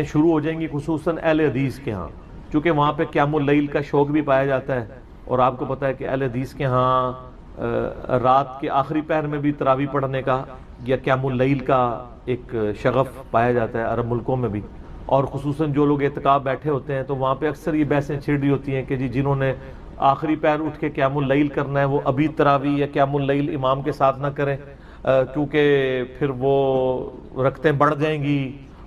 شروع ہو جائیں گی خصوصاً اہل حدیث کے ہاں، چونکہ وہاں پہ قیام اللیل کا شوق بھی پایا جاتا ہے، اور آپ کو پتہ ہے کہ اہل حدیث کے ہاں رات کے آخری پہر میں بھی تراویح پڑھنے کا یا قیام اللیل کا ایک شغف پایا جاتا ہے عرب ملکوں میں بھی، اور خصوصاً جو لوگ اعتکاف بیٹھے ہوتے ہیں تو وہاں پہ اکثر یہ بحثیں چھڑ رہی ہوتی ہیں کہ جی جنہوں نے آخری پہر اٹھ کے قیام اللیل کرنا ہے وہ ابھی تراویح یا قیام اللیل امام کے ساتھ نہ کریں، کیونکہ پھر وہ رکعتیں بڑھ جائیں گی،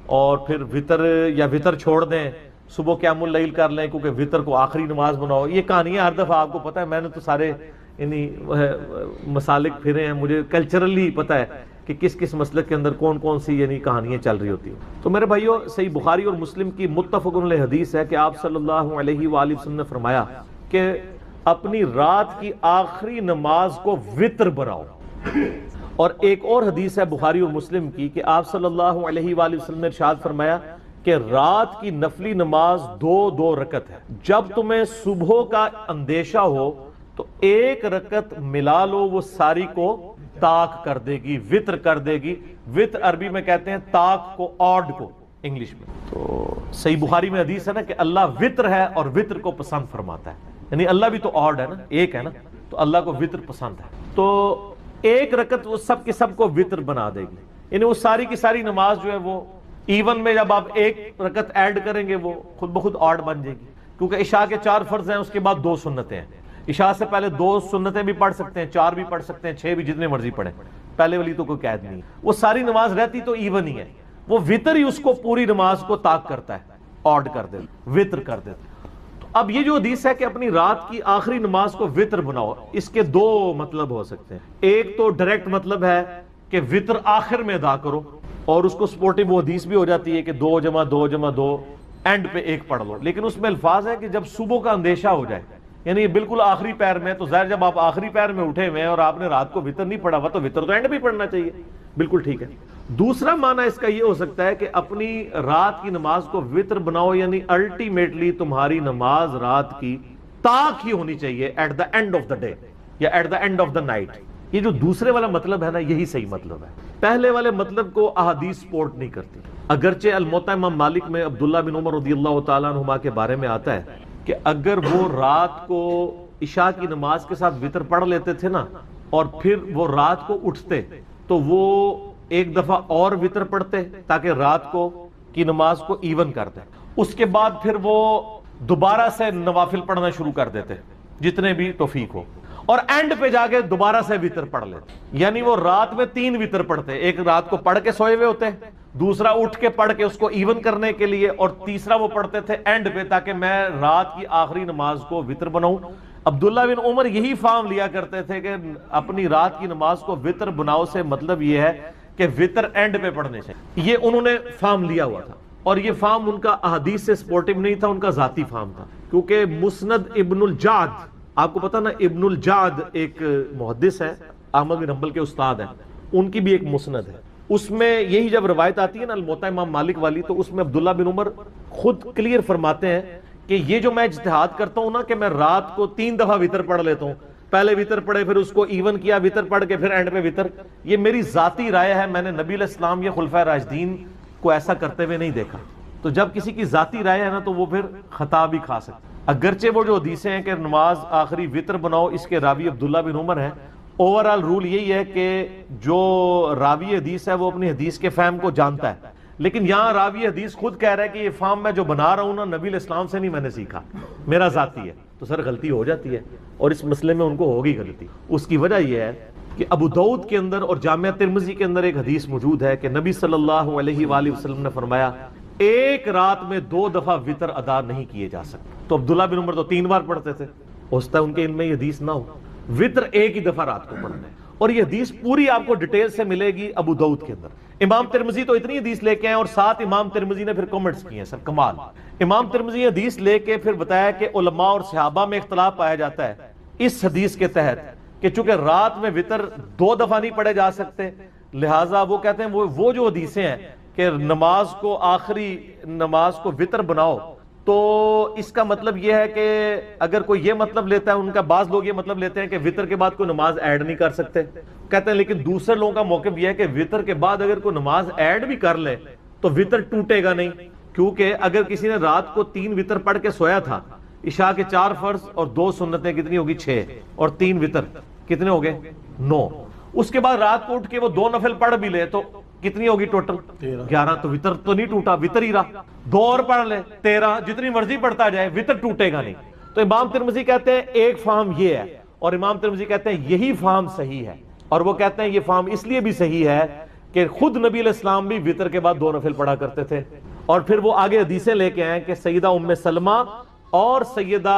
اور پھر وطر چھوڑ دیں، صبح قیام اللیل کر لیں کیونکہ وطر کو آخری نماز بناؤ۔ یہ کہانیاں ہر دفعہ آپ کو پتہ ہے، میں نے تو سارے مسالک پھرے ہیں، مجھے کلچرلی پتہ ہے کہ کس کس مسلک کے اندر کون کون سی کہانیاں چل رہی ہوتی ہیں۔ تو میرے بھائیو، صحیح بخاری اور مسلم کی متفق علیہ حدیث ہے کہ آپ صلی اللہ علیہ وآلہ وسلم نے فرمایا کہ اپنی رات کی آخری نماز کو وطر بناؤ۔ اور ایک اور حدیث ہے بخاری اور مسلم کی کہ آپ صلی اللہ علیہ وآلہ وسلم نے ارشاد فرمایا کہ رات کی نفلی نماز 2 رکعت ہے، جب تمہیں صبح کا اندیشہ ہو تو ایک رکعت ملا لو، وہ ساری کو طاق کر دے گی، وطر کر دے گی۔ وطر عربی میں کہتے ہیں طاق کو، آڈ کو انگلش میں۔ تو صحیح بخاری میں حدیث ہے نا کہ اللہ وطر ہے اور وطر کو پسند فرماتا ہے، یعنی اللہ بھی تو آڈ ہے نا، ایک ہے نا، تو اللہ کو وطر پسند ہے۔ تو ایک رکعت وہ سب کے سب کو وطر بنا دے گی، یعنی وہ ساری کی ساری نماز جو ہے وہ ایون میں جب آپ ایک رکعت ایڈ کریں گے وہ خود بخود آڈ بن جائے گی، کیونکہ عشاء کے 4 فرض ہیں، اس کے بعد 2 سنتیں ہیں۔ عشاء سے پہلے 2 سنتیں بھی پڑھ سکتے ہیں، 4 بھی پڑھ سکتے ہیں، 6 بھی، جتنے مرضی پڑھیں، پہلے والی تو کوئی قید نہیں ہے۔ وہ ساری نماز رہتی تو ایون ہی ہے، وہ وطر ہی اس کو پوری نماز کو طاق کرتا ہے، آڈ کر دیتا، وطر کر دیتا۔ اب یہ جو حدیث ہے کہ اپنی رات کی آخری نماز کو وطر بناؤ، اس کے 2 مطلب ہو سکتے ہیں۔ ایک تو ڈائریکٹ مطلب ہے کہ وطر آخر میں ادا کرو، اور اس کو سپورٹیو وہ حدیث بھی ہو جاتی ہے کہ 2 جمع 2 جمع 2 اینڈ پہ 1 پڑھ لو، لیکن اس میں الفاظ ہے کہ جب صبح کا اندیشہ ہو جائے، یعنی بالکل آخری پیر میں، تو ظاہر جب آپ آخری پیر میں اٹھے ہوئے ہیں اور آپ نے رات کو وطر نہیں پڑھا ہوا تو وطر تو اینڈ بھی پڑھنا چاہیے، بالکل ٹھیک ہے۔ دوسرا معنی اس کا یہ ہو سکتا ہے کہ اپنی رات کی نماز کو وطر بناؤ، یعنی الٹیمیٹلی تمہاری نماز رات کی طاق ہی ہونی چاہیے at the end of the day یا at the end of the night. یہ جو دوسرے والا مطلب ہے نا، یہی صحیح مطلب ہے، پہلے والے مطلب کو احادیث سپورٹ نہیں کرتی۔ اگرچہ الموطا امام مالک میں عبداللہ بن عمر رضی اللہ تعالیٰ عنہما کے بارے میں آتا ہے کہ اگر وہ رات کو عشاء کی نماز کے ساتھ وطر پڑھ لیتے تھے نا، اور پھر وہ رات کو اٹھتے تو وہ ایک دفعہ اور وطر پڑھتے تاکہ رات کو کی نماز کو ایون کر دیں، اس کے بعد پھر وہ دوبارہ سے نوافل پڑھنا شروع کر دیتے جتنے بھی توفیق ہو، اور اینڈ پہ جا کے دوبارہ سے وطر پڑھ لیتے، یعنی وہ رات میں 3 وطر پڑھتے، ایک رات کو پڑھ کے سوئے ہوئے ہوتے، دوسرا اٹھ کے پڑھ کے اس کو ایون کرنے کے لیے، اور تیسرا وہ پڑھتے تھے اینڈ پہ تاکہ میں رات کی آخری نماز کو وطر بناؤں۔ عبداللہ بن عمر یہی فارم لیا کرتے تھے کہ اپنی رات کی نماز کو وطر بناؤ سے مطلب یہ ہے کہ وطر اینڈ پہ پڑھنے چاہیے، یہ انہوں نے فارم لیا ہوا تھا، اور یہ فارم ان کا احادیث سے سپورٹیو نہیں تھا، ان کا ذاتی فارم تھا، کیونکہ مسند ابن الجعد، آپ کو پتا نا ابن الجعد ایک محدث ہے، احمد بن حنبل کے استاد ہیں، ان کی بھی ایک مسند ہے، اس میں یہی جب روایت آتی ہے نا الموطا امام مالک والی، تو اس میں عبداللہ بن عمر خود کلیئر فرماتے ہیں کہ یہ جو میں اجتہاد کرتا ہوں نا کہ میں رات کو 3 دفعہ وطر پڑھ لیتا ہوں، پہلے وطر پڑھے پھر اس کو ایون کیا، وطر پڑھ کے پھر اینڈ پہ وطر، یہ میری ذاتی رائے ہے، میں نے نبی علیہ السلام یا خلفائے راشدین کو ایسا کرتے ہوئے نہیں دیکھا۔ تو جب کسی کی ذاتی رائے ہے نا تو وہ پھر خطا بھی کھا سکتا، اگرچہ وہ جو حدیثیں ہیں کہ نماز آخری وطر بناؤ، اس کے راوی عبداللہ بن عمر ہیں، اوورال رول یہی ہے کہ جو راوی حدیث ہے وہ اپنی حدیث کے فہم کو جانتا ہے، لیکن یہاں راوی حدیث خود کہہ رہا ہے کہ یہ فہم میں جو بنا رہا ہوں نا نبی علیہ السلام سے نہیں میں نے سیکھا، میرا ذاتی ہے، تو سر غلطی ہو جاتی ہے، اور اس مسئلے میں ان کو ہوگی غلطی۔ اس کی وجہ یہ ہے کہ ابو داؤد کے اندر اور جامعہ ترمذی کے اندر ایک حدیث موجود ہے کہ نبی صلی اللہ علیہ وآلہ وسلم نے فرمایا ایک رات میں 2 دفعہ وطر ادا نہیں کیے جا سکتے۔ تو عبداللہ بن عمر تو 3 بار پڑھتے تھے، ہو سکتا ہے ان کے علم میں یہ حدیث نہ ہو، وطر ایک ہی دفعہ رات کو پڑھنا ہے، اور یہ حدیث پوری آپ کو ڈیٹیل سے ملے گی ابو داؤد کے اندر۔ امام ترمذی تو اتنی حدیث لے کے آئے، اور ساتھ امام ترمذی نے پھر کمنٹس کیے ہیں، سر کمال۔ امام ترمذی حدیث لے کے پھر بتایا کہ علماء اور صحابہ میں اختلاف پایا جاتا ہے اس حدیث کے تحت کہ چونکہ رات میں وطر 2 دفعہ نہیں پڑھے جا سکتے، لہٰذا وہ کہتے ہیں وہ جو حدیثیں ہیں کہ نماز کو آخری نماز کو وطر بناؤ، تو اس کا مطلب یہ ہے کہ اگر کوئی یہ مطلب لیتا ہے، ان کا بعض لوگ یہ مطلب لیتے ہیں کہ وطر کے بعد کوئی نماز ایڈ نہیں کر سکتے، کہتے ہیں لیکن دوسرے لوگوں کا موقف یہ ہے کہ وطر کے بعد اگر کوئی نماز ایڈ بھی کر لے تو وطر ٹوٹے گا نہیں، کیونکہ اگر کسی نے رات کو 3 وتر پڑھ کے سویا تھا، عشاء کے 4 فرض اور 2 سنتیں کتنی ہوگی 6 اور 3 وتر کتنے ہو گئے 9، اس کے بعد رات کو اٹھ کے وہ 2 نفل پڑھ بھی لے تو کتنی ہوگی ٹوٹل 11، تو وتر تو نہیں ٹوٹا، وتر ہی رہا، 2 اور پڑھ لے 13، جتنی مرضی پڑھتا جائے وتر ٹوٹے گا نہیں۔ تو امام ترمذی کہتے ہیں ایک فہم یہ ہے، اور امام ترمذی کہتے ہیں یہی فہم صحیح ہے، اور وہ کہتے ہیں یہ فہم اس لیے بھی صحیح ہے کہ خود نبی علیہ السلام بھی وتر کے بعد 2 نفل پڑھا کرتے تھے، اور پھر وہ آگے حدیثیں لے کے آئے کہ سیدہ ام سلمہ اور سیدہ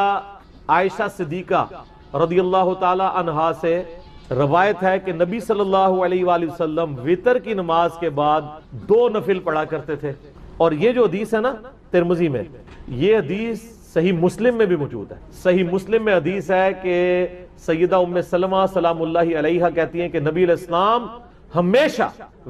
عائشہ صدیقہ رضی اللہ تعالی عنہا سے روایت ہے کہ نبی صلی اللہ علیہ وآلہ وسلم وتر کی نماز کے بعد 2 نفل پڑھا کرتے تھے۔ اور یہ جو حدیث ہے نا ترمذی میں، یہ حدیث صحیح مسلم میں بھی موجود ہے۔ صحیح مسلم میں حدیث ہے کہ سیدہ ام سلمہ سلام اللہ علیہا کہتی ہیں کہ نبی علیہ السلام ہمیشہ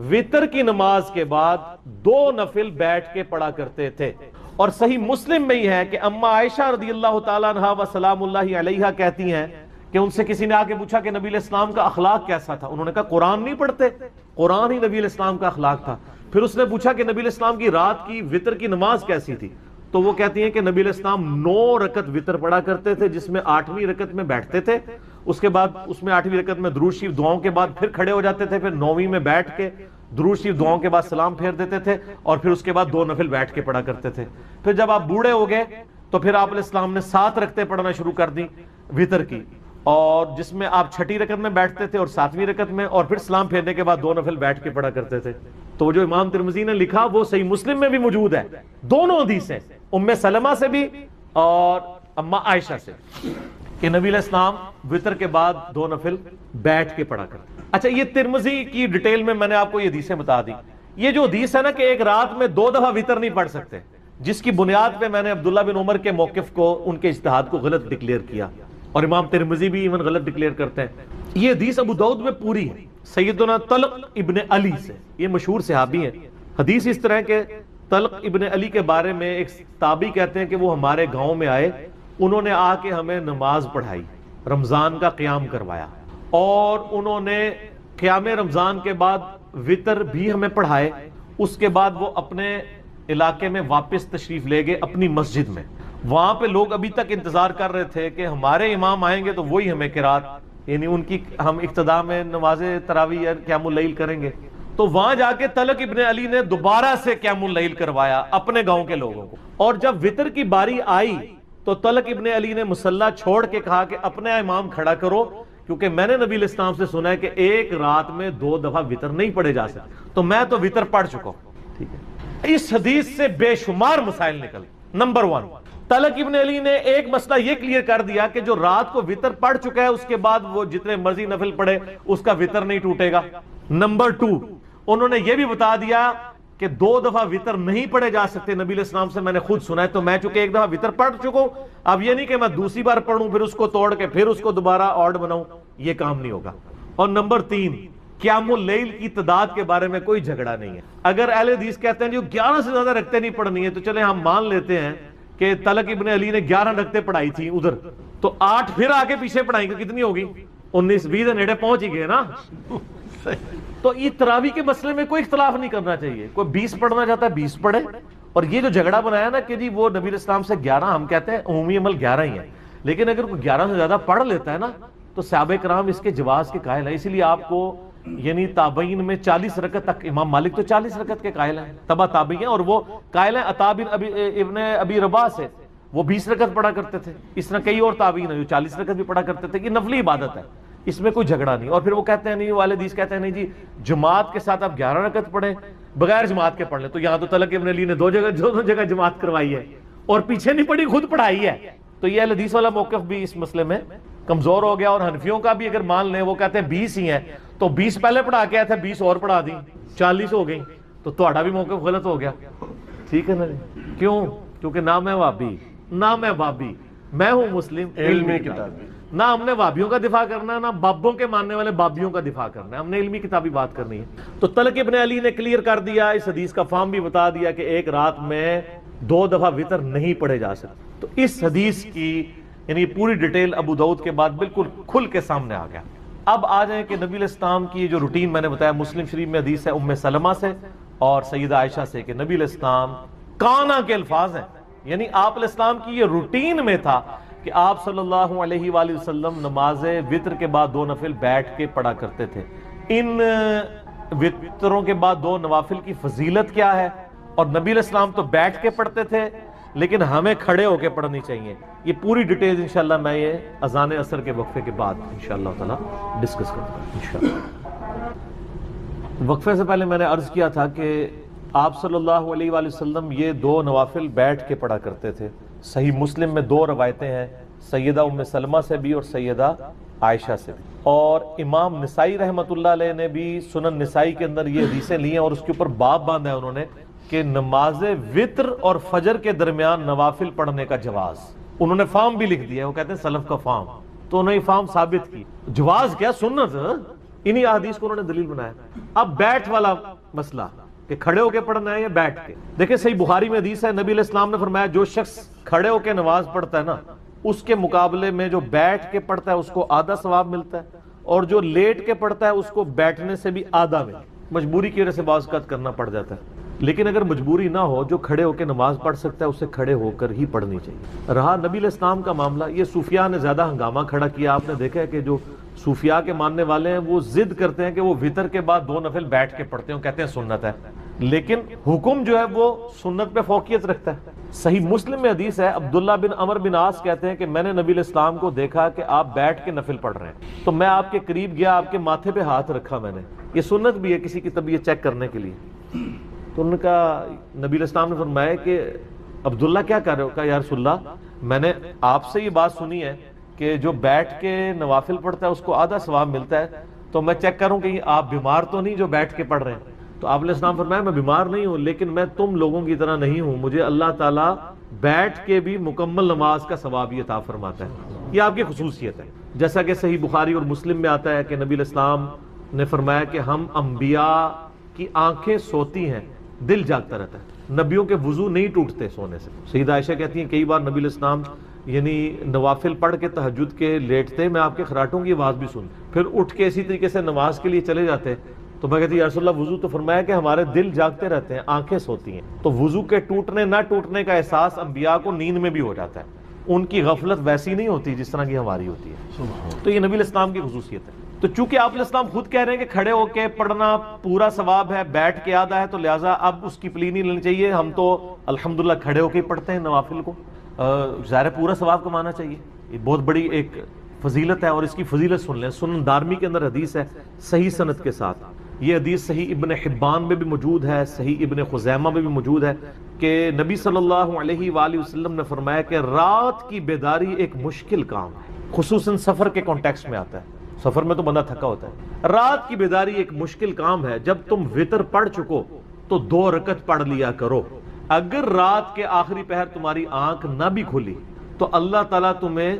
وتر کی نماز کے بعد 2 نفل بیٹھ کے پڑھا کرتے تھے۔ اور صحیح مسلم میں ہی ہے کہ اما عائشہ رضی اللہ تعالیٰ عنہا و سلام اللہ علیہا کہتی ہیں کہ ان سے کسی نے آ کے پوچھا کہ نبی علیہ السلام کا اخلاق کیسا تھا، انہوں نے کہا قرآن نہیں پڑھتے، قرآن ہی نبی علیہ السلام کا اخلاق تھا۔ پھر اس نے پوچھا کہ نبی علیہ السلام کی رات کی وتر کی نماز کیسی تھی، تو وہ کہتی ہیں کہ نبی علیہ السلام 9 رکعت وتر پڑھا کرتے تھے، جس میں 8ویں رکعت میں بیٹھتے تھے، اس کے بعد اس میں 8ویں رکعت میں درود شریف دعاؤں کے بعد پھر کھڑے ہو جاتے تھے، پھر 9ویں میں بیٹھ کے درود شریف دعاؤں کے بعد سلام پھیر دیتے تھے، اور پھر اس کے بعد 2 نفل بیٹھ کے پڑھا کرتے تھے۔ پھر جب آپ بوڑھے ہو گئے تو پھر آپ علیہ السلام نے 7 رکعتیں پڑھنا شروع کر دی وتر کی، اور جس میں آپ 6ٹھی رکعت میں بیٹھتے تھے اور 7ویں رکعت میں، اور پھر سلام پھیرنے کے بعد 2 نفل بیٹھ کے پڑھا کرتے تھے۔ تو وہ جو امام ترمذی نے لکھا وہ صحیح مسلم میں بھی موجود ہے، دونوں حدیثیں ام سلمہ سے بھی اور اما عائشہ سے، کہ نبی علیہ السلام وتر کے بعد 2 نفل بیٹھ کے پڑھا کرتے۔ اچھا، یہ ترمذی کی ڈیٹیل میں نے آپ کو یہ حدیثیں بتا دی۔ یہ جو حدیث ہے نا کہ ایک رات میں 2 دفعہ وتر نہیں پڑھ سکتے، جس کی بنیاد پہ میں نے عبداللہ بن عمر کے موقف کو، ان کے اجتہاد کو غلط ڈکلیئر کیا، اور امام ترمذی بھی ایون غلط ڈکلیئر کرتے ہیں۔ یہ حدیث ابو داؤد میں پوری ہے سیدنا طلق ابن علی سے، یہ مشہور صحابی ہیں۔ حدیث اس طرح کہ طلق ابن علی کے بارے میں ایک تابعی کہتے ہیں کہ وہ ہمارے گاؤں میں آئے، انہوں نے آ کے ہمیں نماز پڑھائی، رمضان کا قیام کروایا، اور انہوں نے قیام رمضان کے بعد وتر بھی ہمیں پڑھائے۔ اس کے بعد وہ اپنے علاقے میں واپس تشریف لے گئے اپنی مسجد میں۔ وہاں پہ لوگ ابھی تک انتظار کر رہے تھے کہ ہمارے امام آئیں گے تو وہی ہمیں قرات، یعنی ان کی ہم اقتداء میں نماز تراویح یا قیام اللیل کریں گے۔ تو وہاں جا کے طلق ابن علی نے دوبارہ سے قیام اللیل کروایا اپنے گاؤں کے لوگوں کو، اور جب وتر کی باری آئی تو طلق ابن علی نے مصلی چھوڑ کے کہا کہ اپنا امام کھڑا کرو، کیونکہ میں نے نبی علیہ السلام سے سنا ہے کہ ایک رات میں 2 دفعہ وتر نہیں پڑھے جا سکتے، تو میں تو وتر پڑھ چکا ہوں۔ ٹھیک ہے، اس حدیث سے بے شمار مسائل نکل۔ نمبر 1، طلق ابن علی نے ایک مسئلہ یہ کلیئر کر دیا کہ جو رات کو وتر پڑھ چکا ہے اس کے بعد وہ جتنے مرضی نفل پڑھے اس کا وتر نہیں ٹوٹے گا۔ نمبر 2، انہوں نے یہ بھی بتا دیا کہ 2 دفعہ وتر نہیں پڑھے جا سکتے، نبی علیہ السلام سے میں نے خود سنا ہے، تو میں چونکہ ایک دفعہ وتر پڑھ چکا ہوں، اب یہ نہیں کہ میں دوسری بار پڑھوں پھر اس کو توڑ کے پھر اس کو دوبارہ آڈ بناؤں، یہ کام نہیں ہوگا۔ اور نمبر 3، قیام اللیل کی تعداد کے بارے میں کوئی جھگڑا نہیں ہے۔ اگر اہل حدیث کہتے ہیں جو 11 سے زیادہ رکعتیں نہیں پڑھنی ہے، تو چلیں ہم مان لیتے ہیں کہ طلق ابن علی نے 11 رکعتیں پڑھائی تھی ادھر، تو 8 پھر آگے پیچھے پڑھائیں گے، کتنی ہوگی 19 20 نیڑے پہنچ ہی گئے نا۔ تو یہ تراویح کے مسئلے میں کوئی اختلاف نہیں کرنا چاہیے، کوئی 20 پڑھنا چاہتا ہے 20 پڑھے۔ اور یہ جو جھگڑا بنایا نا کہ جی وہ نبی علیہ السلام سے 11، ہم کہتے ہیں عمومی عمل 11 ہی ہے، لیکن اگر کوئی 11 سے زیادہ پڑھ لیتا ہے نا تو صحابہ کرام اس کے جواز کے قائل ہیں۔ اسی لیے آپ کو یعنی تابعین میں 40 رکعت تک، امام مالک تو 40 رکعت کے قائل ہیں، تبع تابعی ہیں، اور وہ قائل ہیں عطا بن ابن ابی رباح سے، وہ 20 رکعت پڑھا کرتے تھے۔ اس طرح کئی اور تابعین ہیں جو 40 رکعت بھی پڑھا کرتے تھے۔ یہ نفلی عبادت ہے، اس میں کوئی جھگڑا نہیں۔ اور پھر وہ کہتے ہیں نہیں، والے حدیث کہتے ہیں نہیں جی جماعت کے ساتھ آپ 11 رکعت پڑھیں، بغیر جماعت کے پڑھ لیں۔ تو یہاں تو طلق ابن علی نے 2 جگہ جماعت کروائی ہے اور پیچھے نہیں پڑھی، خود پڑھائی ہے۔ تو یہ اہل حدیث والا موقف بھی اس مسئلے میں کمزور ہو گیا۔ اور حنفیوں کا بھی اگر مان لیں، وہ کہتے ہیں 20 ہی ہیں، تو 20 پہلے پڑھا کے آئے تھے، 20 اور پڑھا دی، 40 ہو گئی، تو تہاڈا بھی موقف غلط ہو گیا۔ ٹھیک ہے نا جی؟ کیوں؟ کیونکہ نہ میں وہابی، نہ میں بابی، میں ہوں مسلم علمی کتابی۔ نہ ہم نے وہابیوں کا دفاع کرنا ہے، نہ بابوں کے ماننے والے بابیوں کا دفاع کرنا ہے، ہم نے علمی کتابی بات کرنی ہے۔ تو طلق ابن علی نے کلیئر کر دیا، اس حدیث کا فہم بھی بتا دیا کہ ایک رات میں 2 دفعہ وتر نہیں پڑھے جا سکتے۔ تو اس حدیث کی یعنی پوری ڈیٹیل ابو داؤد کے بعد بالکل کھل کے سامنے آ گیا۔ اب آ جائیں کہ نبی علیہ السلام کی جو روٹین میں نے بتایا، مسلم شریف میں حدیث ہے ام سلمہ سے اور سیدہ عائشہ سے کہ نبی علیہ السلام کانا کے الفاظ ہیں، یعنی آپ علیہ السلام کی یہ روٹین میں تھا کہ آپ صلی اللہ علیہ وآلہ وسلم نماز وتر کے بعد 2 نفل بیٹھ کے پڑھا کرتے تھے۔ ان وتروں کے بعد 2 نوافل کی فضیلت کیا ہے، اور نبی علیہ السلام تو بیٹھ کے پڑھتے تھے لیکن ہمیں کھڑے ہو کے پڑھنی چاہیے، یہ پوری ڈیٹیل انشاءاللہ میں یہ اذان عصر کے وقفے کے بعد انشاءاللہ تعالی ڈسکس کروں گا انشاءاللہ۔ وقفے سے پہلے میں نے عرض کیا تھا کہ آپ صلی اللہ علیہ وآلہ وسلم یہ 2 نوافل بیٹھ کے پڑھا کرتے تھے۔ صحیح مسلم میں 2 روایتیں ہیں، سیدہ ام سلمہ سے بھی اور سیدہ عائشہ سے بھی، اور امام نسائی رحمۃ اللہ علیہ نے بھی سنن نسائی کے اندر یہ حدیثیں لی ہیں اور اس کے اوپر باب باندھا ہے انہوں نے کہ نماز وتر اور فجر کے درمیان نوافل پڑھنے کا جواز، انہوں نے فارم بھی لکھ دیا ہے، وہ کہتے ہیں سلف کا فارم، تو انہوں نے فارم ثابت کی، جواز کیا سنت، انہی احادیث کو انہوں نے دلیل بنایا۔ اب بیٹھ والا مسئلہ کہ کھڑے ہو کے پڑھنا ہے یا بیٹھ کے، دیکھیں صحیح بخاری میں حدیث ہے، نبی علیہ السلام نے فرمایا جو شخص کھڑے ہو کے نماز پڑھتا ہے نا، اس کے مقابلے میں جو بیٹھ کے پڑھتا ہے اس کو آدھا ثواب ملتا ہے، اور جو لیٹ کے پڑھتا ہے اس کو بیٹھنے سے بھی آدھا ملتا ہے۔ مجبوری کی وجہ سے بعض اوقات کرنا پڑ جاتا ہے، لیکن اگر مجبوری نہ ہو، جو کھڑے ہو کے نماز پڑھ سکتا ہے اسے کھڑے ہو کر ہی پڑھنی چاہیے۔ رہا نبی علیہ السلام کا معاملہ، یہ صوفیاء نے زیادہ ہنگامہ کھڑا کیا، آپ نے دیکھا ہے کہ جو صوفیاء کے ماننے والے ہیں وہ ضد کرتے ہیں کہ وہ وتر کے بعد 2 نفل بیٹھ کے پڑھتے ہیں، کہتے ہیں سنت ہے، لیکن حکم جو ہے وہ سنت پہ فوقیت رکھتا ہے۔ صحیح مسلم میں حدیث ہے، عبداللہ بن عمر بن عاص کہتے ہیں کہ میں نے نبی علیہ السلام کو دیکھا کہ آپ بیٹھ کے نفل پڑھ رہے ہیں، تو میں آپ کے قریب گیا، آپ کے ماتھے پہ ہاتھ رکھا میں نے، یہ سنت بھی ہے کسی کی طبیعت چیک کرنے کے لیے، تو ان کا نبی علیہ السلام نے فرمایا کہ عبداللہ کیا کر رہے ہو؟ کہا یا رسول اللہ میں نے آپ سے یہ بات سنی ہے کہ جو بیٹھ کے نوافل پڑھتا ہے اس کو آدھا ثواب ملتا ہے، تو میں چیک کروں کہ آپ بیمار تو نہیں جو بیٹھ کے پڑھ رہے ہیں؟ تو آپ علیہ السلام فرمایا میں بیمار نہیں ہوں، لیکن میں تم لوگوں کی طرح نہیں ہوں، مجھے اللہ تعالیٰ بیٹھ کے بھی مکمل نماز کا ثواب عطا فرماتا ہے، یہ آپ کی خصوصیت ہے۔ جیسا کہ صحیح بخاری اور مسلم میں آتا ہے کہ نبی علیہ السلام نے فرمایا کہ ہم انبیاء کی آنکھیں سوتی ہیں، دل جاگتا رہتا ہے، نبیوں کے وضو نہیں ٹوٹتے سونے سے۔ سیدہ عائشہ کہتی ہیں کئی بار نبی علیہ السلام یعنی نوافل پڑھ کے تہجد کے لیٹتے، میں آپ کے خراٹوں کی آواز بھی سن، پھر اٹھ کے اسی طریقے سے نماز کے لیے چلے جاتے، تو میں کہتی یا رسول اللہ وضو تو فرمایا کہ ہمارے دل جاگتے رہتے ہیں، آنکھیں سوتی ہیں، تو وضو کے ٹوٹنے نہ ٹوٹنے کا احساس انبیاء کو نیند میں بھی ہو جاتا ہے، ان کی غفلت ویسی نہیں ہوتی جس طرح کی ہماری ہوتی ہے، تو یہ نبی علیہ السلام کی خصوصیت ہے۔ تو چونکہ آپ علیہ السلام خود کہہ رہے ہیں کہ کھڑے ہو کے پڑھنا پورا ثواب ہے، بیٹھ کے آدھا ہے، تو لہٰذا اب اس کی پلی نہیں لینی چاہیے، ہم تو الحمدللہ کھڑے ہو کے ہی پڑھتے ہیں نوافل کو، ظاہر پورا ثواب کمانا چاہیے، یہ بہت بڑی ایک فضیلت ہے، اور اس کی فضیلت سن لیں، سنن دارمی کے اندر حدیث ہے صحیح سند کے ساتھ، یہ حدیث صحیح ابن حبان میں بھی موجود ہے، صحیح ابن خزیمہ میں بھی موجود ہے کہ نبی صلی اللہ علیہ وآلہ وسلم نے فرمایا کہ رات کی بیداری ایک مشکل کام ہے، خصوصاً سفر کے کانٹیکسٹ میں آتا ہے، سفر میں تو بندہ تھکا ہوتا ہے، رات کی بیداری ایک مشکل کام ہے، جب تم وتر پڑھ چکو تو 2 رکعت پڑھ لیا کرو، اگر رات کے آخری پہر تمہاری آنکھ نہ بھی کھلی تو اللہ تعالیٰ تمہیں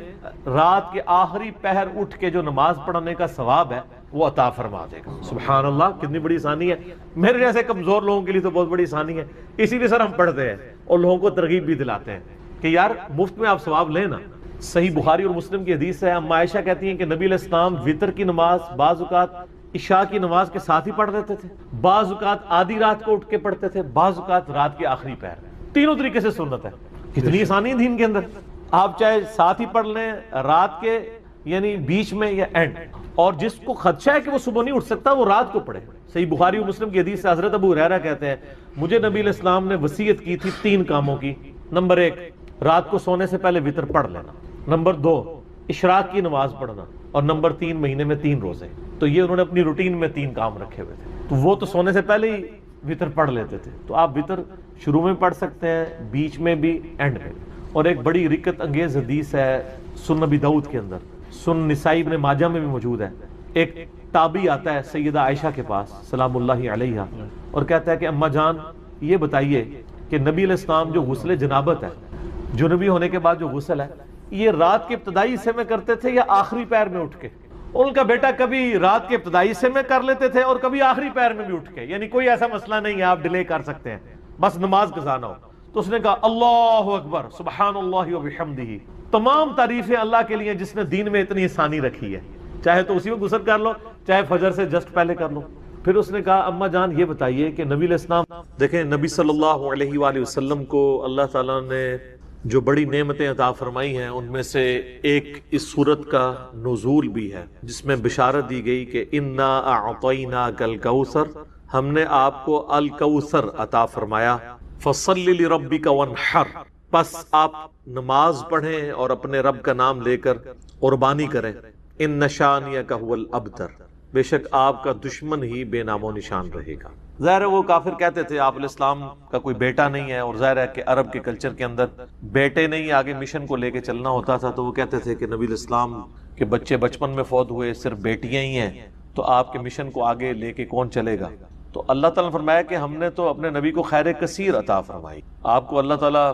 رات کے آخری پہر اٹھ کے جو نماز پڑھنے کا ثواب ہے وہ عطا فرما دے گا۔ سبحان اللہ، کتنی بڑی آسانی ہے، میرے جیسے کمزور لوگوں کے لیے تو بہت بڑی آسانی ہے، اسی لیے سر ہم پڑھتے ہیں اور لوگوں کو ترغیب بھی دلاتے ہیں کہ یار مفت میں آپ ثواب لیں نا۔ صحیح بخاری اور مسلم کی حدیث ہے، اما عائشہ کہتی ہیں کہ نبی علیہ السلام وتر کی نماز بعض اوقات عشاء کی نماز کے ساتھ ہی پڑھ دیتے تھے، بعض اوقات آدھی رات کو اٹھ کے پڑھتے تھے، بعض اوقات رات کے آخری پہر، تینوں طریقے سے سنت ہے۔ کتنی آسانی ہے دین کے اندر، آپ چاہے ساتھ ہی پڑھ لیں، رات کے یعنی بیچ میں یا اینڈ، اور جس کو خدشہ ہے کہ وہ صبح نہیں اٹھ سکتا وہ رات کو پڑھے۔ صحیح بخاری و مسلم کی حدیث سے حضرت ابو ہریرہ کہتے ہیں مجھے نبی علیہ السلام نے وصیت کی تھی 3 کاموں کی، نمبر 1 رات کو سونے سے پہلے وتر پڑھ لینا، نمبر 2 اشراق کی نماز پڑھنا، اور نمبر 3 مہینے میں 3 روزے۔ تو یہ انہوں نے اپنی روٹین میں 3 کام رکھے ہوئے تھے، تو وہ تو سونے سے پہلے ہی وتر پڑھ لیتے تھے، تو آپ وتر شروع میں پڑھ سکتے ہیں، بیچ میں بھی، اینڈ میں۔ اور ایک بڑی رکت انگیز حدیث ہے سنن نبی داؤد کے اندر، سنن نسائی ابن ماجہ میں بھی موجود ہے، ایک تابعی آتا ہے سیدہ عائشہ کے پاس سلام اللہ علیہ اور کہتا ہے کہ اماں جان یہ بتائیے کہ نبی علیہ السلام جو غسل جنابت ہے، جنبی ہونے کے بعد جو غسل ہے، یہ رات کے ابتدائی حصے میں کرتے تھے یا آخری پہر میں اٹھ کے؟ ان کا بیٹا کبھی رات کے ابتدائی حصے میں کر لیتے تھے اور کبھی آخری پہر میں بھی اٹھ کے، یعنی کوئی ایسا مسئلہ نہیں ہے، آپ ڈیلے کر سکتے ہیں، بس نماز قضا نہ ہو۔ تو اس نے کہا اللہ اکبر سبحان اللہ و بحمدہ، تمام تعریفیں اللہ کے لیے جس نے دین میں اتنی آسانی رکھی ہے، چاہے تو اسی میں غسل کر لو، چاہے فجر سے جسٹ پہلے کر لو، پھر اس نے کہا اما جان یہ بتائیے کہ نبی علیہ السلام، دیکھیں نبی صلی اللہ علیہ وآلہ وسلم کو اللہ تعالیٰ نے جو بڑی نعمتیں عطا فرمائی ہیں ان میں سے ایک اس سورت کا نزول بھی ہے، جس میں بشارت دی گئی کہ انا اعطیناک الکوثر، ہم نے آپ کو الکوثر عطا فرمایا، فصلی لربک وانحر، پس آپ نماز پڑھیں اور اپنے رب کا نام لے کر قربانی کریں، ان شانیک هو الابتر، بے شک آپ کا دشمن ہی بے نام و نشان رہے گا۔ ظاہر ہے وہ کافر کہتے تھے آپ علیہ السلام کا کوئی بیٹا نہیں ہے، اور ظاہر ہے کہ عرب کے کلچر کے اندر بیٹے نہیں آگے مشن کو لے کے چلنا ہوتا تھا، تو وہ کہتے تھے کہ نبی علیہ السلام کے بچے بچپن میں فوت ہوئے، صرف بیٹیاں ہی ہیں، تو آپ کے مشن کو آگے لے کے کون چلے گا؟ تو اللہ تعالیٰ نے فرمایا کہ ہم نے تو اپنے نبی کو خیر کثیر عطا فرمائی، آپ کو اللہ تعالیٰ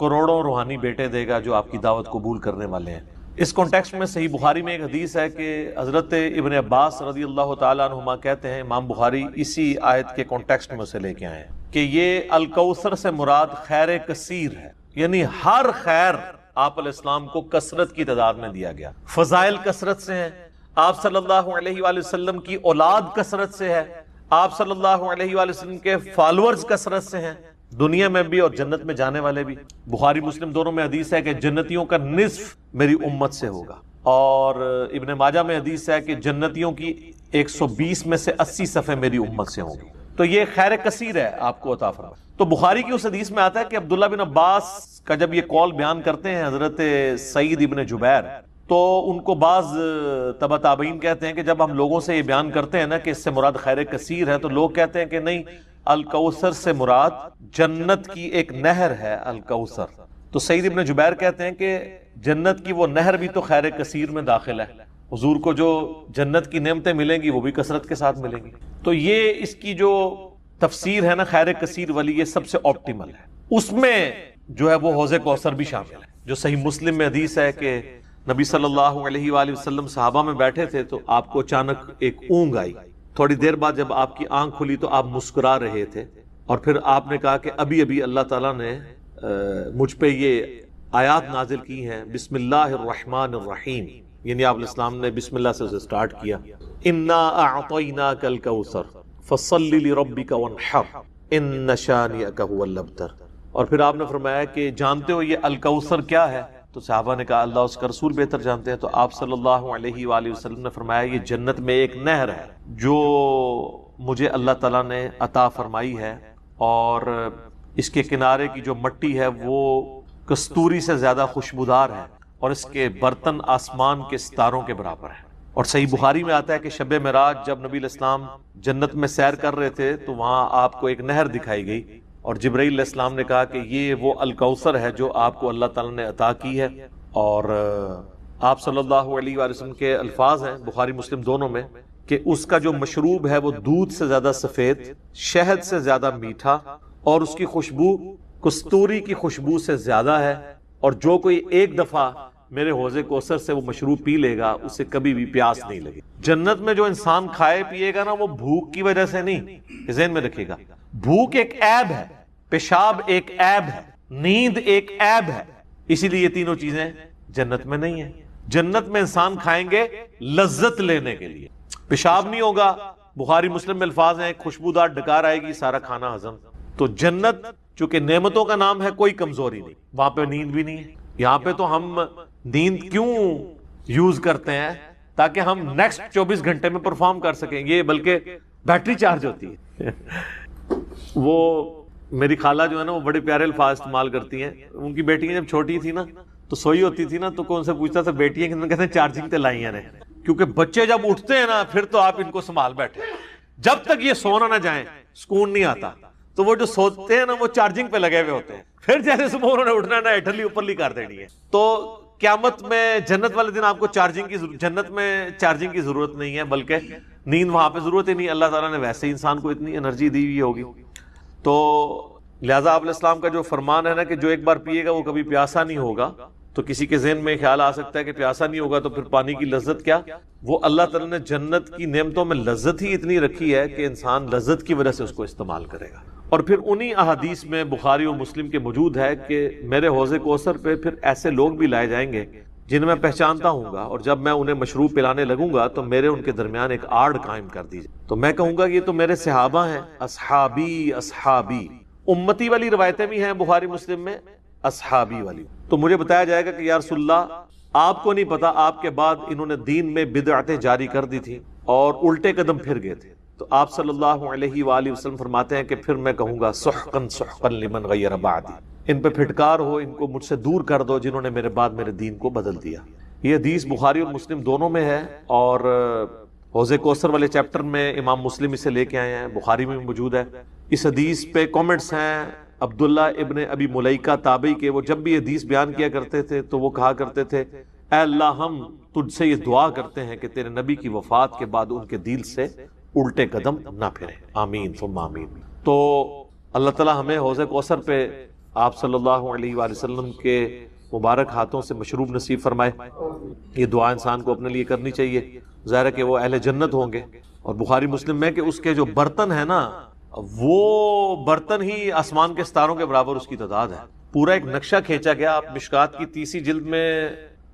کروڑوں روحانی بیٹے دے گا جو آپ کی دعوت قبول کرنے والے ہیں۔ اس کانٹیکسٹ میں صحیح بخاری میں ایک حدیث ہے کہ حضرت ابن عباس رضی اللہ تعالیٰ عنہما کہتے ہیں، امام بخاری اسی آیت کے کانٹیکسٹ میں سے لے کے آئے ہیں کہ یہ الکوثر سے مراد خیر کثیر ہے، یعنی ہر خیر آپ علیہ السلام کو کثرت کی تعداد میں دیا گیا، فضائل کثرت سے ہیں، آپ صلی اللہ علیہ وآلہ وسلم کی اولاد کثرت سے ہے، آپ صلی اللہ علیہ وآلہ وسلم کے فالورز کثرت سے ہیں، دنیا میں بھی اور جنت میں جانے والے بھی۔ بخاری مسلم دونوں میں حدیث ہے کہ جنتیوں کا نصف میری امت سے ہوگا، اور ابن ماجہ میں حدیث ہے کہ جنتیوں کی 120 میں سے 80 صفحے میری امت سے ہوں گی۔ تو یہ خیر کثیر ہے آپ کو عطا فرمائے۔ تو بخاری کی اس حدیث میں آتا ہے کہ عبداللہ بن عباس کا جب یہ قول بیان کرتے ہیں حضرت سعید ابن جبیر، تو ان کو بعض تبع تابعین کہتے ہیں کہ جب ہم لوگوں سے یہ بیان کرتے ہیں نا کہ اس سے مراد خیر کثیر ہے، تو لوگ کہتے ہیں کہ نہیں، الکوثر سے مراد جنت کی ایک نہر ہے الکوثر۔ تو سعید ابن جبیر کہتے ہیں کہ جنت کی وہ نہر بھی تو خیر کثیر میں داخل ہے، حضور کو جو جنت کی نعمتیں ملیں گی وہ بھی کثرت کے ساتھ ملیں گی۔ تو یہ اس کی جو تفسیر ہے نا خیر کثیر والی، یہ سب سے آپٹیمل ہے۔ اس میں جو ہے وہ حوض کوثر بھی شامل ہے، جو صحیح مسلم میں حدیث ہے کہ نبی صلی اللہ علیہ وآلہ وسلم صحابہ میں بیٹھے تھے تو آپ کو اچانک ایک اونگ آئی، تھوڑی دیر بعد جب آپ کی آنکھ کھلی تو آپ مسکرا رہے تھے، اور پھر آپ نے کہا کہ ابھی ابھی اللہ تعالیٰ نے مجھ پہ یہ آیات نازل کی ہیں، بسم اللہ الرحمن الرحیم، یعنی آپ علیہ السلام نے بسم اللہ سے اسے سٹارٹ کیا، انا اعطیناک الکوثر فصلی لربک وانحر ان شانئک هو الابتر۔ اور پھر آپ نے فرمایا کہ جانتے ہو یہ الکوثر کیا ہے؟ تو صحابہ نے کہا اللہ اس کا رسول بہتر جانتے ہیں۔ تو آپ صلی اللہ علیہ وآلہ وسلم نے فرمایا یہ جنت میں ایک نہر ہے جو مجھے اللہ تعالیٰ نے عطا فرمائی ہے، اور اس کے کنارے کی جو مٹی ہے وہ کستوری سے زیادہ خوشبودار ہے، اور اس کے برتن آسمان کے ستاروں کے برابر ہیں۔ اور صحیح بخاری میں آتا ہے کہ شب معراج جب نبی علیہ السلام جنت میں سیر کر رہے تھے تو وہاں آپ کو ایک نہر دکھائی گئی، اور جبرائیل علیہ السلام نے کہا کہ یہ وہ الکوثر ہے جو آپ کو اللہ تعالیٰ نے عطا کی ہے۔ اور آپ صلی اللہ علیہ وآلہ وسلم کے الفاظ ہیں بخاری مسلم دونوں میں کہ اس کا جو مشروب ہے وہ دودھ سے زیادہ سفید، شہد سے زیادہ میٹھا، اور اس کی خوشبو کستوری کی خوشبو سے زیادہ ہے، اور جو کوئی ایک دفعہ میرے حوض کوثر سے وہ مشروب پی لے گا اسے کبھی بھی پیاس نہیں لگے۔ جنت میں جو انسان کھائے پیے گا نا وہ بھوک کی وجہ سے نہیں، ذہن میں رکھے گا، بھوک ایک عیب ہے، پیشاب ایک عیب ہے، نیند ایک عیب ہے، اسی لیے یہ تینوں چیزیں جنت میں نہیں ہیں۔ جنت میں انسان کھائیں گے لذت لینے کے لیے، پیشاب نہیں ہوگا، بخاری مسلم میں الفاظ ہیں خوشبودار ڈکار آئے گی، سارا کھانا ہضم۔ تو جنت چونکہ نعمتوں کا نام ہے، کوئی کمزوری نہیں، وہاں پہ نیند بھی نہیں ہے۔ یہاں پہ تو ہم نیند کیوں یوز کرتے ہیں؟ تاکہ ہم نیکسٹ 24 گھنٹے میں پرفارم کر سکیں، یہ بلکہ بیٹری چارج ہوتی ہے۔ وہ میری خالہ جو ہے نا وہ بڑے پیارے الفاظ استعمال کرتی ہیں، ان کی بیٹیاں جب چھوٹی تھی نا تو سوئی ہوتی تھی نا تو کون سے پوچھتا تھا بیٹیاں کتنے، کہتے ہیں چارجنگ تے لائی ہیں، کیونکہ بچے جب اٹھتے ہیں نا پھر تو آپ ان کو سنبھال بیٹھے، جب تک یہ سونا نہ جائیں سکون نہیں آتا۔ تو وہ جو سوتے ہیں نا وہ چارجنگ پہ لگے ہوئے ہوتے ہیں، پھر جیسے صبح انہوں نے اٹھنا نا اٹھلی اوپرلی کر دینی ہے۔ تو قیامت میں جنت والے دن آپ کو جنت میں چارجنگ کی ضرورت نہیں ہے، بلکہ نیند وہاں پہ ضرورت ہی نہیں، اللہ تعالیٰ نے ویسے ہی انسان کو اتنی انرجی دی ہوئی ہوگی۔ تو لہٰذا آپ علیہ السلام کا جو فرمان ہے نا کہ جو ایک بار پیے گا وہ کبھی پیاسا نہیں ہوگا، تو کسی کے ذہن میں خیال آ سکتا ہے کہ پیاسا نہیں ہوگا تو پھر پانی کی لذت کیا؟ وہ اللہ تعالیٰ نے جنت کی نعمتوں میں لذت ہی اتنی رکھی ہے کہ انسان لذت کی وجہ سے اس کو استعمال کرے گا۔ اور پھر انہی احادیث میں بخاری و مسلم کے موجود ہے کہ میرے حوض کوثر پہ پھر ایسے لوگ بھی لائے جائیں گے جنہیں میں پہچانتا ہوں گا، اور جب میں انہیں مشروب پلانے لگوں گا تو میرے ان کے درمیان ایک آڑ قائم کر دی جائے، تو میں کہوں گا کہ یہ تو میرے صحابہ ہیں، اصحابی اصحابی۔ امتی والی روایتیں بھی ہیں بخاری مسلم میں، اصحابی والی۔ تو مجھے بتایا جائے گا کہ یا رسول اللہ آپ کو نہیں پتا آپ کے بعد انہوں نے دین میں بدعتیں جاری کر دی تھی اور الٹے قدم پھر گئے تھے، تو آپ صلی اللہ علیہ وآلہ وسلم فرماتے ہیں کہ پھر میں کہوں گا سحقا سحقا لمن غیر بعدی، ان پہ پھٹکار ہو، ان کو مجھ سے دور کر دو جنہوں نے میرے بعد میرے دین کو بدل دیا۔ یہ حدیث بخاری اور مسلم دونوں میں ہے، اور حوض کوثر والے چیپٹر میں امام مسلم اسے لے کے آئے ہیں، بخاری میں بھی موجود ہے۔ اس حدیث پہ کامنٹس ہیں عبداللہ ابن ابی ملیکہ تابعی کے، وہ جب بھی حدیث بیان کیا کرتے تھے تو وہ کہا کرتے تھے اے اللہ ہم تجھ سے یہ دعا کرتے ہیں کہ تیرے نبی کی وفات کے بعد ان کے دل سے الٹے قدم نہ پھریں، آمین ثم آمین۔ تو اللہ تعالی ہمیں حوض کوثر پہ آپ صلی اللہ علیہ وآلہ وسلم کے مبارک ہاتھوں سے مشروب نصیب فرمائے۔ یہ دعا انسان کو اپنے لیے کرنی چاہیے، ظاہر ہے کہ وہ اہل جنت ہوں گے۔ اور بخاری مسلم میں کہ اس کے جو برتن ہیں نا، وہ برتن ہی آسمان کے ستاروں کے برابر اس کی تعداد ہے۔ پورا ایک نقشہ کھینچا گیا، آپ مشکات کی 30 جلد میں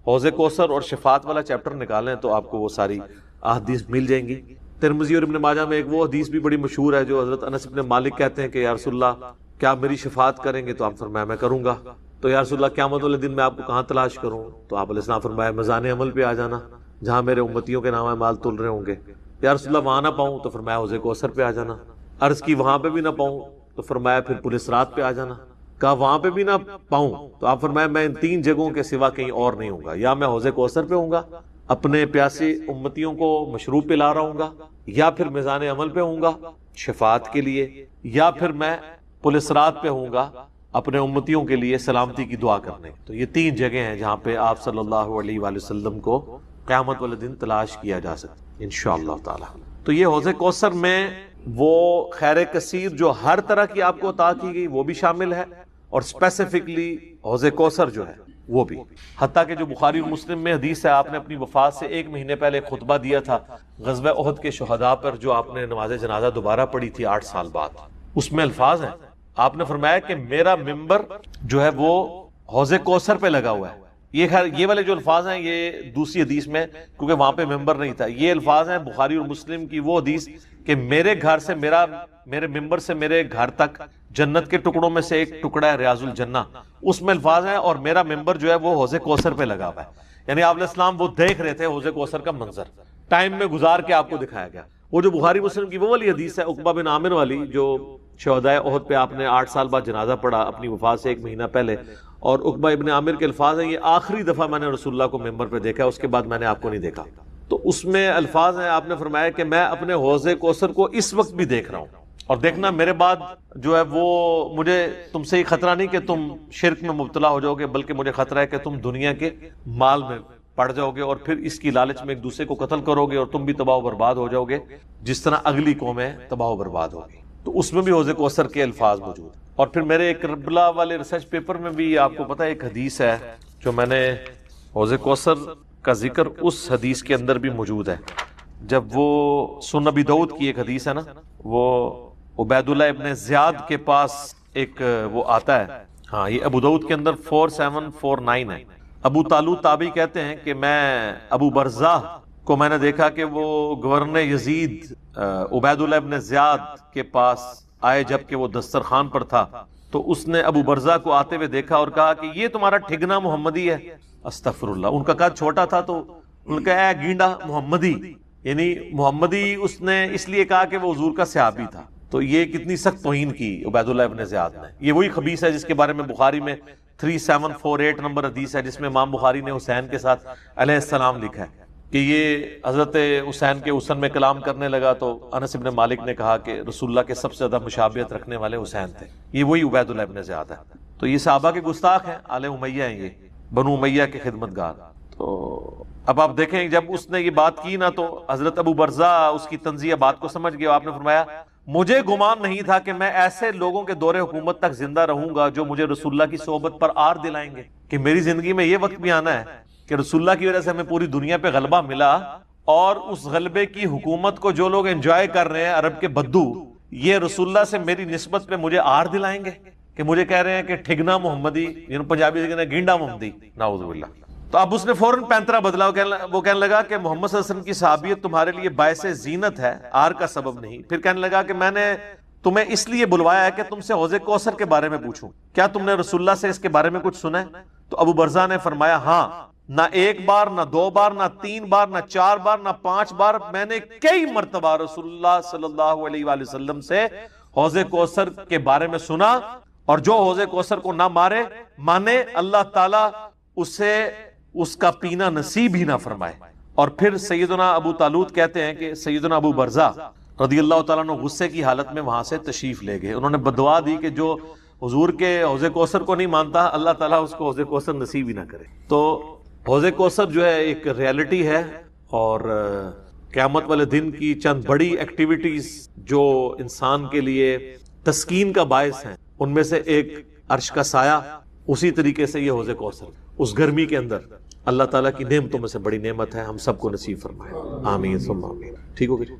حوض کوثر اور شفاعت والا چیپٹر نکالیں تو آپ کو وہ ساری احادیث مل جائیں گی۔ ترمذی اور ابن ماجہ میں ایک وہ حدیث بھی بڑی مشہور ہے جو حضرت انس بن مالک کہتے ہیں کہ یا رسول اللہ کیا آپ میری شفاعت کریں گے؟ تو آپ فرمایا میں کروں گا۔ تو یا رسول اللہ قیامت والے دن میں آپ کو کہاں تلاش کروں؟ تو آپ علیہ السلام فرمایا میزان عمل پہ آ جانا، جہاں میرے امتیوں کے نام مال تل رہے ہوں گے۔ یا رسول اللہ وہاں نہ پاؤں؟ تو فرمایا حوض کوثر پہ آ جانا۔ عرض کی وہاں پہ بھی نہ پاؤں؟ تو فرمایا پھر پولیس رات پہ آ جانا۔ کہا وہاں پہ بھی نہ پاؤں؟ تو آپ فرمایا میں ان 3 جگہوں کے سوا کہیں اور نہیں ہوں گا، یا میں حوض کوثر پہ ہوں گا اپنے پیاسے امتیوں کو مشروب پلا رہا ہوں گا، یا پھر میزان عمل پہ ہوں گا شفاعت کے لیے، یا پھر میں پولیس رات پہ ہوں گا اپنے امتیوں کے لیے سلامتی کی دعا کرنے۔ تو یہ 3 جگہیں ہیں جہاں پہ آپ صلی اللہ علیہ وآلہ وسلم کو قیامت والے دن تلاش کیا جا سکتا انشاءاللہ تعالی۔ تو یہ حوض کوثر میں وہ خیر کثیر جو ہر طرح کی آپ کو عطا کی گئی وہ بھی شامل ہے، اور اسپیسیفکلی حوض کوثر جو ہے وہ بھی، حتیٰ کہ جو بخاری اور مسلم میں حدیث ہے، آپ نے اپنی وفات سے 1 مہینے پہلے خطبہ دیا تھا غزوہ احد کے شہداء پر، جو آپ نے نماز جنازہ دوبارہ پڑھی تھی 8 سال بعد۔ اس میں الفاظ ہیں، آپ نے فرمایا کہ میرا ممبر جو ہے وہ حوض کوثر پہ لگا ہوا ہے۔ یہ والے جو الفاظ ہیں یہ دوسری حدیث میں، کیونکہ وہاں پہ ممبر نہیں تھا، یہ الفاظ ہیں بخاری اور مسلم کی وہ حدیث کہ میرے گھر سے میرے ممبر سے میرے گھر تک جنت کے ٹکڑوں میں سے ایک ٹکڑا ہے ریاض الجنہ، اس میں الفاظ ہیں اور میرا ممبر جو ہے وہ حوض کوثر پہ لگا ہوا ہے۔ یعنی آپ علیہ السلام وہ دیکھ رہے تھے حوض کوثر کا منظر، ٹائم میں گزار کے آپ کو دکھایا گیا۔ وہ جو بخاری مسلم کی وہ والی حدیث ہے عقبہ بن عامر والی، جو شہدائے احد پہ آپ نے 8 سال بعد جنازہ پڑھا اپنی وفات سے 1 مہینہ پہلے، اور عقبہ ابن عامر کے الفاظ ہیں یہ آخری دفعہ میں نے رسول اللہ کو ممبر پہ دیکھا، اس کے بعد میں نے آپ کو نہیں دیکھا۔ تو اس میں الفاظ ہیں، آپ نے فرمایا کہ میں اپنے حوض کوثر کو اس وقت بھی دیکھ رہا ہوں، اور دیکھنا میرے بعد جو ہے وہ مجھے تم سے یہ خطرہ نہیں کہ تم شرک میں مبتلا ہو جاؤ گے، بلکہ مجھے خطرہ ہے کہ تم دنیا کے مال میں پڑ جاؤ گے اور پھر اس کی لالچ میں ایک دوسرے کو قتل کرو گے اور تم بھی تباہ و برباد ہو جاؤ گے جس طرح اگلی قومیں تباہ و برباد ہوگی۔ تو اس میں بھی حوض کوثر کے الفاظ موجود ہیں۔ اور پھر میرے ایک کربلا والے ریسرچ پیپر میں بھی آپ کو پتہ ہے ایک حدیث ہے جو میں نے حوض کوثر کا ذکر اس حدیث کے اندر بھی موجود ہے، جب وہ سنن ابی داؤد کی ایک حدیث ہے نا، وہ عبید اللہ ابن زیاد کے پاس ایک وہ آتا ہے، ہاں یہ ابو داؤد کے اندر 4749 ہے۔ ابو طالوت تابعی کہتے ہیں کہ میں ابو برزہ کو میں نے دیکھا کہ وہ گورنر یزید عبید اللہ ابن زیاد کے پاس آئے جبکہ وہ دسترخوان پر تھا، تو اس نے ابو برزہ کو آتے ہوئے دیکھا اور کہا کہ یہ تمہارا ٹھگنا محمدی ہے۔ استغفر اللہ، ان کا قد چھوٹا تھا تو ان کا اے گینڈا محمدی، یعنی محمدی اس نے اس لیے کہا کہ وہ حضور کا صحابی تھا۔ تو یہ کتنی سخت توہین کی عبید اللہ ابن زیاد نے۔ یہ وہی خبیث ہے جس کے بارے میں بخاری میں 3748 نمبر حدیث ہے، جس میں امام بخاری نے حسین کے ساتھ علیہ السلام لکھا ہے کہ یہ حضرت حسین کے حسن میں کلام کرنے لگا تو انس بن مالک نے کہا کہ رسول اللہ کے سب سے زیادہ مشابہت رکھنے والے حسین تھے۔ یہ وہی عبید اللہ ابن زیاد ہے۔ تو یہ صحابہ کے گستاخ ہیں، آل امیہ ہیں، یہ بنو امیہ کے خدمتگار۔ تو اب آپ دیکھیں جب اس نے یہ بات کی نا تو حضرت ابو برزہ اس کی تنزیہ بات کو سمجھ گیا، آپ نے فرمایا مجھے گمان نہیں تھا کہ میں ایسے لوگوں کے دور حکومت تک زندہ رہوں گا جو مجھے رسول اللہ کی صحبت پر آر دلائیں گے، کہ میری زندگی میں یہ وقت بھی آنا ہے کہ رسول اللہ کی وجہ سے ہمیں پوری دنیا پہ غلبہ ملا، اور اس غلبے کی حکومت کو جو لوگ انجوائے کر رہے ہیں عرب کے بدو، یہ رسول اللہ سے میری نسبت پہ مجھے آر دلائیں گے، کہ مجھے کہہ رہے ہیں کہ ٹھگنا محمدی، پنجابی سے کہتے ہیں گینڈا محمدی، نعوذ باللہ۔ تو اب اس نے فوراً پینترا بدلا، وہ کہنے لگا کہ محمد صلی اللہ علیہ وسلم کی صحابیت تمہارے لیے باعث زینت ہے، آر کا سبب نہیں۔ پھر کہنے لگا کہ میں نے تمہیں اس لیے بلوایا ہے کہ تم سے حوض کوثر کے بارے میں پوچھوں، کیا تم نے رسول اللہ سے اس کے بارے میں کچھ سنا ہے؟ تو ابو برزہ نے فرمایا ہاں، نہ ایک بار، نہ دو بار، نہ تین بار، نہ چار بار، نہ پانچ بار، میں نے کئی مرتبہ رسول اللہ صلی اللہ علیہ وآلہ وسلم سے حوض کوثر کے بارے میں سنا، اور جو حوض کوثر کو نہ مانے اللہ تعالیٰ اسے اس کا پینا نصیب ہی نہ فرمائے۔ اور پھر سیدنا ابو طالوت کہتے ہیں کہ سیدنا ابو برزہ رضی اللہ تعالیٰ عنہ غصے کی حالت میں وہاں سے تشریف لے گئے، انہوں نے بدعا دی کہ جو حضور کے حوض کوثر کو نہیں مانتا اللہ تعالیٰ اس کو حوض کوثر نصیب ہی نہ کرے۔ تو حوض کوثر جو ہے ایک ریالٹی ہے، اور قیامت والے دن کی چند بڑی ایکٹیویٹیز جو انسان کے لیے تسکین کا باعث ہیں، ان میں سے ایک عرش کا سایہ، اسی طریقے سے یہ حوض کوثر اس گرمی کے اندر اللہ تعالیٰ کی نعمتوں میں سے بڑی نعمت ہے، ہم سب کو نصیب فرمائے، آمین ثم آمین۔ ٹھیک ہو گئی؟